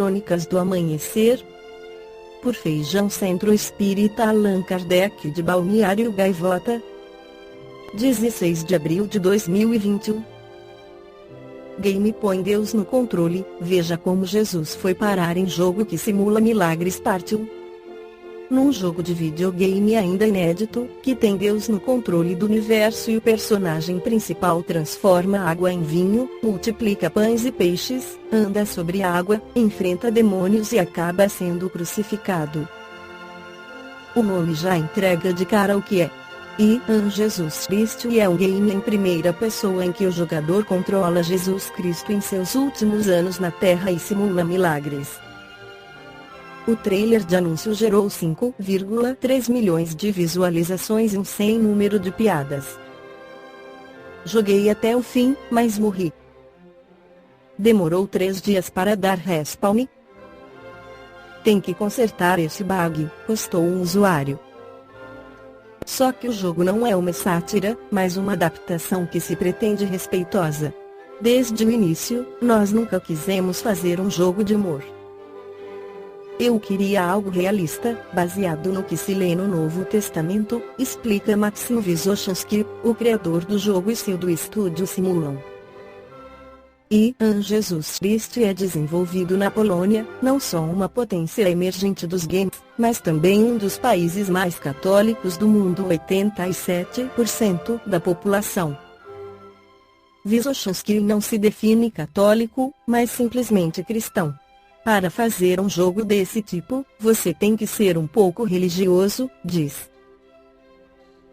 Crônicas do Amanhecer, por Feijão Centro Espírita Allan Kardec de Balneário Gaivota, 16 de abril de 2021. Game põe Deus no controle, veja como Jesus foi parar em jogo que simula milagres parte 1. Num jogo de videogame ainda inédito, que tem Deus no controle do universo e o personagem principal transforma água em vinho, multiplica pães e peixes, anda sobre água, enfrenta demônios e acaba sendo crucificado. O nome já entrega de cara o que é. Jesus Cristo, e é um game em primeira pessoa em que o jogador controla Jesus Cristo em seus últimos anos na Terra e simula milagres. O trailer de anúncio gerou 5,3 milhões de visualizações e um sem número de piadas. Joguei até o fim, mas morri. Demorou 3 dias para dar respawn. Tem que consertar esse bug, postou um usuário. Só que o jogo não é uma sátira, mas uma adaptação que se pretende respeitosa. Desde o início, nós nunca quisemos fazer um jogo de humor. Eu queria algo realista, baseado no que se lê no Novo Testamento, explica Maxim Vysotsky, o criador do jogo e CEO do estúdio Simulon. Jesus Cristo é desenvolvido na Polônia, não só uma potência emergente dos games, mas também um dos países mais católicos do mundo, 87% da população. Vysotsky não se define católico, mas simplesmente cristão. Para fazer um jogo desse tipo, você tem que ser um pouco religioso, diz.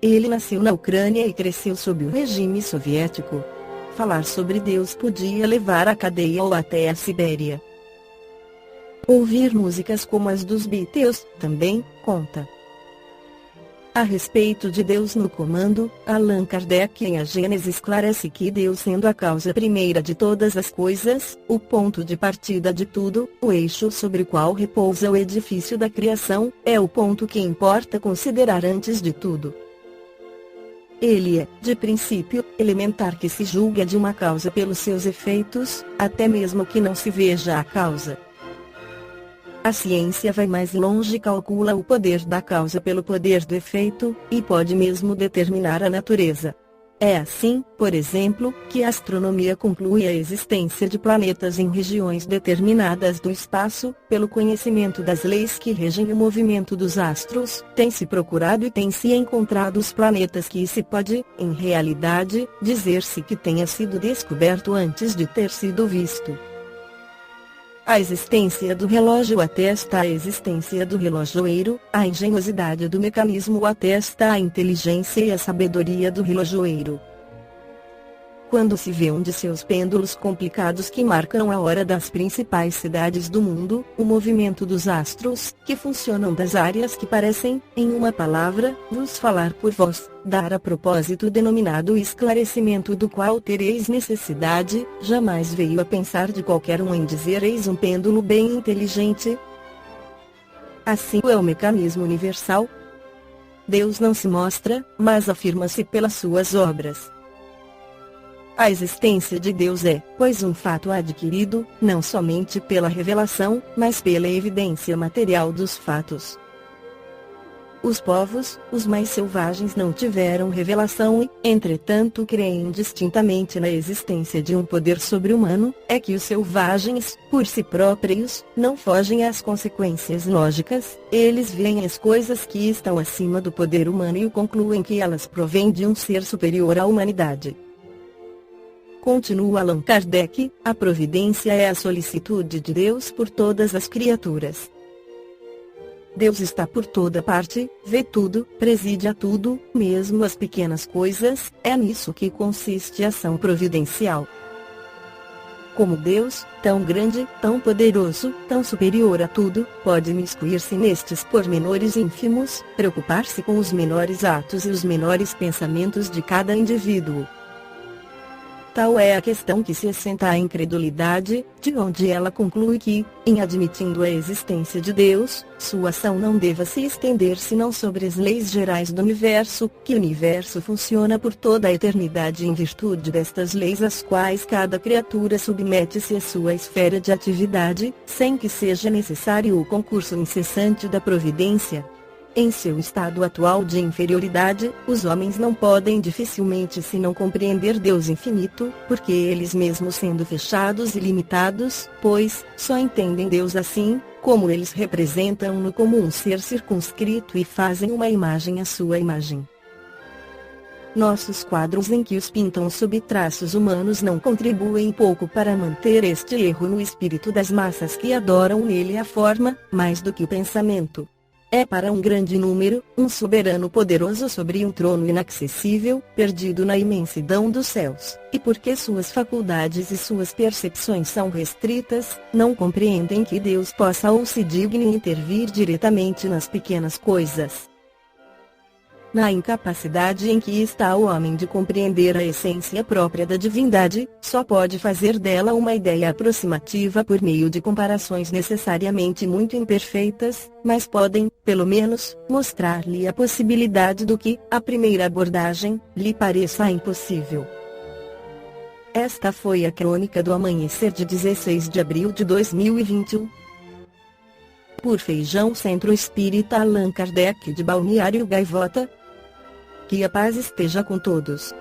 Ele nasceu na Ucrânia e cresceu sob o regime soviético. Falar sobre Deus podia levar à cadeia ou até à Sibéria. Ouvir músicas como as dos Beatles, também, conta. A respeito de Deus no comando, Allan Kardec em A Gênese esclarece que Deus sendo a causa primeira de todas as coisas, o ponto de partida de tudo, o eixo sobre o qual repousa o edifício da criação, é o ponto que importa considerar antes de tudo. Ele é, de princípio, elementar que se julga de uma causa pelos seus efeitos, até mesmo que não se veja a causa. A ciência vai mais longe e calcula o poder da causa pelo poder do efeito, e pode mesmo determinar a natureza. É assim, por exemplo, que a astronomia conclui a existência de planetas em regiões determinadas do espaço, pelo conhecimento das leis que regem o movimento dos astros, tem-se procurado e tem-se encontrado os planetas que se pode, em realidade, dizer-se que tenha sido descoberto antes de ter sido visto. A existência do relógio atesta a existência do relojoeiro, a engenhosidade do mecanismo atesta a inteligência e a sabedoria do relojoeiro. Quando se vê um de seus pêndulos complicados que marcam a hora das principais cidades do mundo, o movimento dos astros, que funcionam das áreas que parecem, em uma palavra, vos falar por vós, dar a propósito denominado esclarecimento do qual tereis necessidade, jamais veio a pensar de qualquer um em dizer eis um pêndulo bem inteligente. Assim é o mecanismo universal. Deus não se mostra, mas afirma-se pelas suas obras. A existência de Deus é, pois, um fato adquirido, não somente pela revelação, mas pela evidência material dos fatos. Os povos, os mais selvagens, não tiveram revelação e, entretanto, creem distintamente na existência de um poder sobre-humano. É que os selvagens, por si próprios, não fogem às consequências lógicas, eles veem as coisas que estão acima do poder humano e concluem que elas provêm de um ser superior à humanidade. Continua Allan Kardec, a providência é a solicitude de Deus por todas as criaturas. Deus está por toda parte, vê tudo, preside a tudo, mesmo as pequenas coisas, é nisso que consiste a ação providencial. Como Deus, tão grande, tão poderoso, tão superior a tudo, pode imiscuir-se nestes pormenores ínfimos, preocupar-se com os menores atos e os menores pensamentos de cada indivíduo. Tal é a questão que se assenta à incredulidade, de onde ela conclui que, em admitindo a existência de Deus, sua ação não deva se estender senão sobre as leis gerais do universo, que o universo funciona por toda a eternidade em virtude destas leis às quais cada criatura submete-se à sua esfera de atividade, sem que seja necessário o concurso incessante da providência. Em seu estado atual de inferioridade, os homens não podem dificilmente senão compreender Deus infinito, porque eles mesmos sendo fechados e limitados, pois, só entendem Deus assim, como eles representam-no como um ser circunscrito e fazem uma imagem à sua imagem. Nossos quadros em que os pintam sob traços humanos não contribuem pouco para manter este erro no espírito das massas que adoram nele a forma, mais do que o pensamento. É para um grande número, um soberano poderoso sobre um trono inacessível, perdido na imensidão dos céus, e porque suas faculdades e suas percepções são restritas, não compreendem que Deus possa ou se digne intervir diretamente nas pequenas coisas. Na incapacidade em que está o homem de compreender a essência própria da divindade, só pode fazer dela uma ideia aproximativa por meio de comparações necessariamente muito imperfeitas, mas podem, pelo menos, mostrar-lhe a possibilidade do que, à primeira abordagem, lhe pareça impossível. Esta foi a crônica do amanhecer de 16 de abril de 2021. Por Feijão Centro Espírita Allan Kardec de Balneário Gaivota. Que a paz esteja com todos.